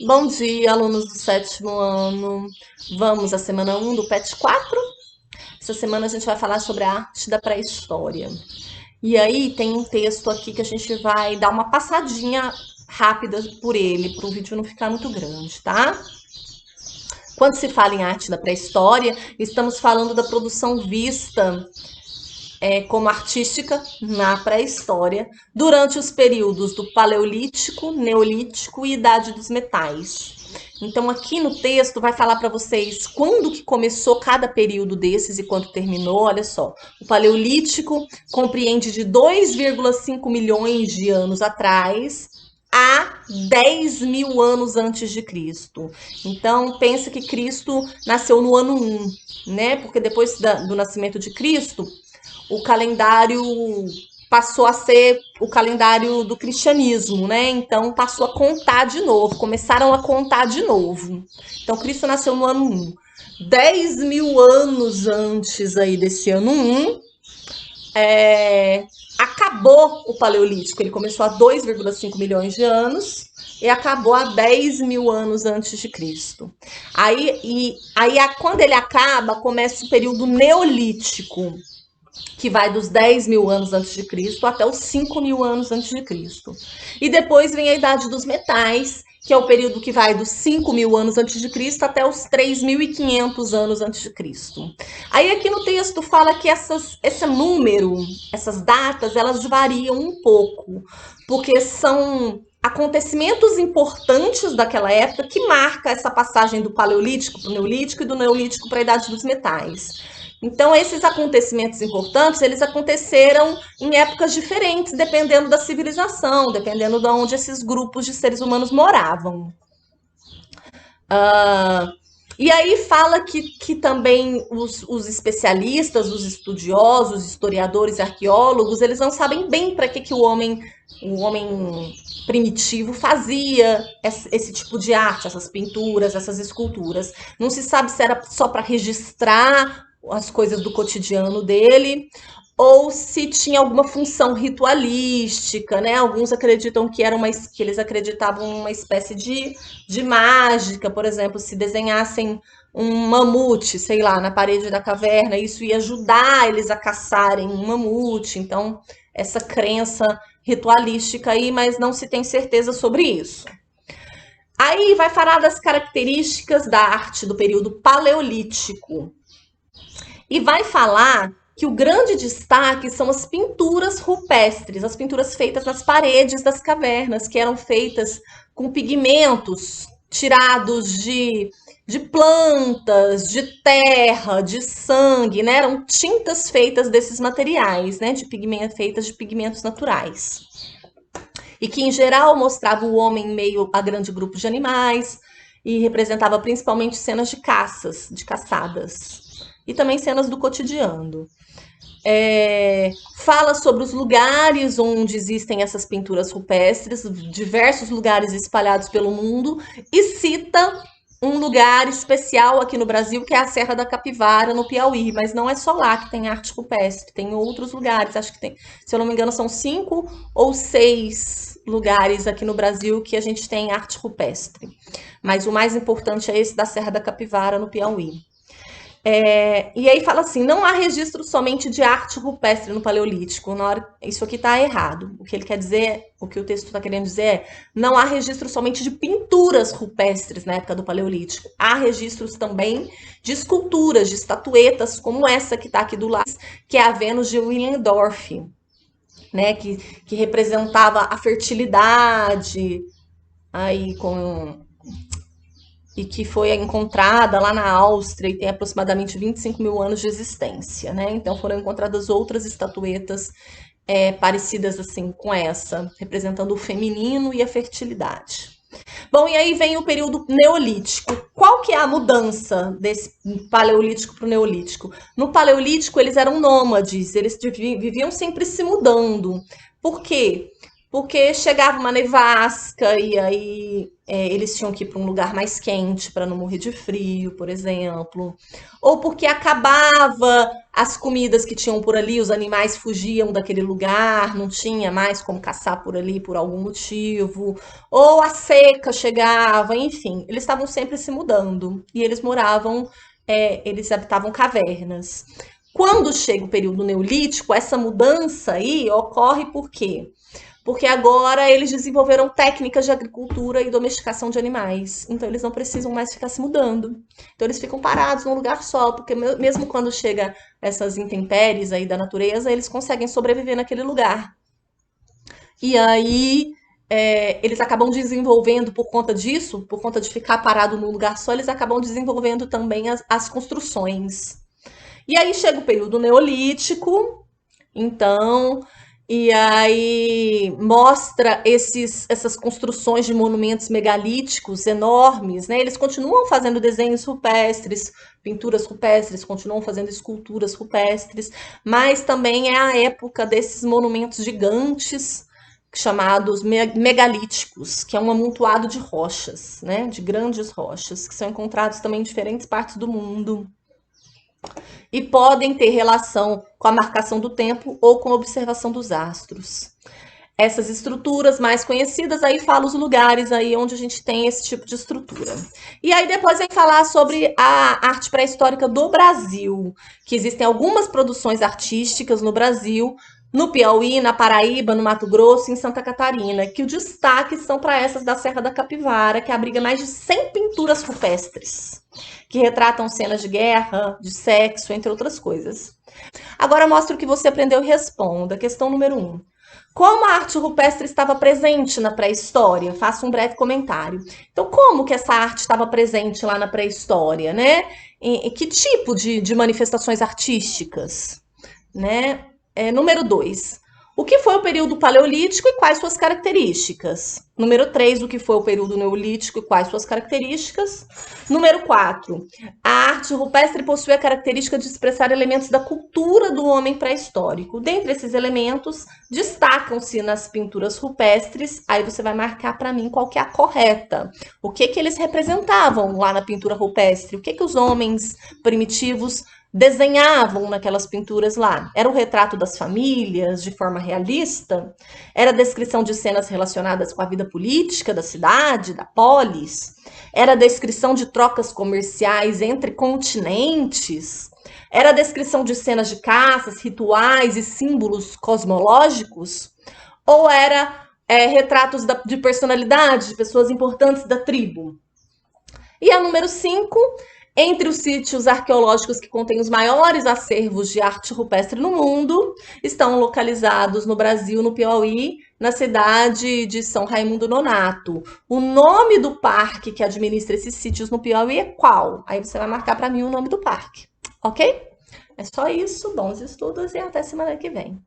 Bom dia, alunos do sétimo ano. Vamos à semana 1 do PET 4. Essa semana a gente vai falar sobre a arte da pré-história. E aí tem um texto aqui que a gente vai dar uma passadinha rápida por ele, para o vídeo não ficar muito grande, tá? Quando se fala em arte da pré-história, estamos falando da produção vista como artística na pré-história, durante os períodos do Paleolítico, Neolítico e Idade dos Metais. Então, aqui no texto vai falar para vocês quando que começou cada período desses e quando terminou. Olha só, o Paleolítico compreende de 2,5 milhões de anos atrás a 10 mil anos antes de Cristo. Então, pensa que Cristo nasceu no ano 1, né? Porque depois do nascimento de Cristo, o calendário passou a ser o calendário do cristianismo, né? Então passou a contar de novo, começaram a contar de novo. Então Cristo nasceu no ano 1. 10 mil anos antes aí desse ano 1, acabou o Paleolítico. Ele começou há 2,5 milhões de anos e acabou há 10 mil anos antes de Cristo. Quando ele acaba, começa o período Neolítico, que vai dos 10 mil anos antes de Cristo até os 5 mil anos antes de Cristo. E depois vem a Idade dos Metais, que é o período que vai dos 5 mil anos antes de Cristo até os 3.500 anos antes de Cristo. Aí aqui no texto fala que esse número, essas datas, elas variam um pouco, porque são acontecimentos importantes daquela época que marca essa passagem do Paleolítico para o Neolítico e do Neolítico para a Idade dos Metais. Então, esses acontecimentos importantes, eles aconteceram em épocas diferentes, dependendo da civilização, dependendo de onde esses grupos de seres humanos moravam. Ah, e aí fala que também os especialistas, os estudiosos, historiadores, arqueólogos, eles não sabem bem para que o homem primitivo fazia esse tipo de arte, essas pinturas, essas esculturas. Não se sabe se era só para registrar as coisas do cotidiano dele, ou se tinha alguma função ritualística, né? Alguns acreditam que eles acreditavam uma espécie de mágica, por exemplo, se desenhassem um mamute, sei lá, na parede da caverna, isso ia ajudar eles a caçarem um mamute. Então, essa crença ritualística aí, mas não se tem certeza sobre isso. Aí vai falar das características da arte do período paleolítico. E vai falar que o grande destaque são as pinturas rupestres, as pinturas feitas nas paredes das cavernas, que eram feitas com pigmentos tirados de plantas, de terra, de sangue, né? Eram tintas feitas desses materiais, né? Feitas de pigmentos naturais. E que, em geral, mostrava o homem em meio a grande grupo de animais e representava principalmente cenas de caçadas e também cenas do cotidiano. Fala sobre os lugares onde existem essas pinturas rupestres, diversos lugares espalhados pelo mundo, e cita um lugar especial aqui no Brasil, que é a Serra da Capivara, no Piauí, mas não é só lá que tem arte rupestre, tem outros lugares, acho que tem, se eu não me engano, são 5 ou 6 lugares aqui no Brasil que a gente tem arte rupestre. Mas o mais importante é esse da Serra da Capivara, no Piauí. E aí fala assim, não há registro somente de arte rupestre no Paleolítico. Isso aqui está errado. O que ele quer dizer, o que o texto está querendo dizer é, não há registro somente de pinturas rupestres na época do Paleolítico. Há registros também de esculturas, de estatuetas, como essa que está aqui do lado, que é a Vênus de Willendorf, né, que representava a fertilidade, aí e que foi encontrada lá na Áustria e tem aproximadamente 25 mil anos de existência, né? Então foram encontradas outras estatuetas parecidas assim com essa, representando o feminino e a fertilidade. Bom, e aí vem o período neolítico. Qual que é a mudança desse paleolítico para o neolítico? No paleolítico eles eram nômades, eles viviam sempre se mudando. Por quê? porque chegava uma nevasca e aí eles tinham que ir para um lugar mais quente para não morrer de frio, por exemplo. Ou porque acabava as comidas que tinham por ali, os animais fugiam daquele lugar, não tinha mais como caçar por ali por algum motivo. Ou a seca chegava, enfim, eles estavam sempre se mudando e eles moravam, eles habitavam cavernas. Quando chega o período neolítico, essa mudança aí ocorre por quê? Porque agora eles desenvolveram técnicas de agricultura e domesticação de animais. Então eles não precisam mais ficar se mudando. Então eles ficam parados num lugar só, porque mesmo quando chega essas intempéries aí da natureza, eles conseguem sobreviver naquele lugar. E aí eles acabam desenvolvendo por conta disso, por conta de ficar parado num lugar só, eles acabam desenvolvendo também as construções. E aí chega o período neolítico, então, e aí mostra essas construções de monumentos megalíticos enormes, né? Eles continuam fazendo desenhos rupestres, pinturas rupestres, continuam fazendo esculturas rupestres, mas também é a época desses monumentos gigantes chamados megalíticos, que é um amontoado de rochas, né? De grandes rochas, que são encontrados também em diferentes partes do mundo e podem ter relação com a marcação do tempo ou com a observação dos astros. Essas estruturas mais conhecidas, aí fala os lugares aí onde a gente tem esse tipo de estrutura. E aí depois vem falar sobre a arte pré-histórica do Brasil, que existem algumas produções artísticas no Brasil, no Piauí, na Paraíba, no Mato Grosso e em Santa Catarina, que o destaque são para essas da Serra da Capivara, que abriga mais de 100 pinturas rupestres, que retratam cenas de guerra, de sexo, entre outras coisas. Agora mostra o que você aprendeu e responda. Questão número 1. Como a arte rupestre estava presente na pré-história? Faça um breve comentário. Então, como que essa arte estava presente lá na pré-história, né? E que tipo de manifestações artísticas, né? Número 2. O que foi o período paleolítico e quais suas características? Número 3. O que foi o período neolítico e quais suas características? Número 4. A arte rupestre possui a característica de expressar elementos da cultura do homem pré-histórico. Dentre esses elementos, destacam-se nas pinturas rupestres, aí você vai marcar para mim qual que é a correta. O que que eles representavam lá na pintura rupestre? O que que os homens primitivos desenhavam naquelas pinturas lá? Era o retrato das famílias de forma realista? Era a descrição de cenas relacionadas com a vida política da cidade, da polis? Era a descrição de trocas comerciais entre continentes? Era a descrição de cenas de caças, rituais e símbolos cosmológicos? Ou era retratos de personalidades, de pessoas importantes da tribo? E a número 5, entre os sítios arqueológicos que contêm os maiores acervos de arte rupestre no mundo, estão localizados no Brasil, no Piauí, na cidade de São Raimundo Nonato. O nome do parque que administra esses sítios no Piauí é qual? Aí você vai marcar para mim o nome do parque, ok? É só isso, bons estudos e até semana que vem.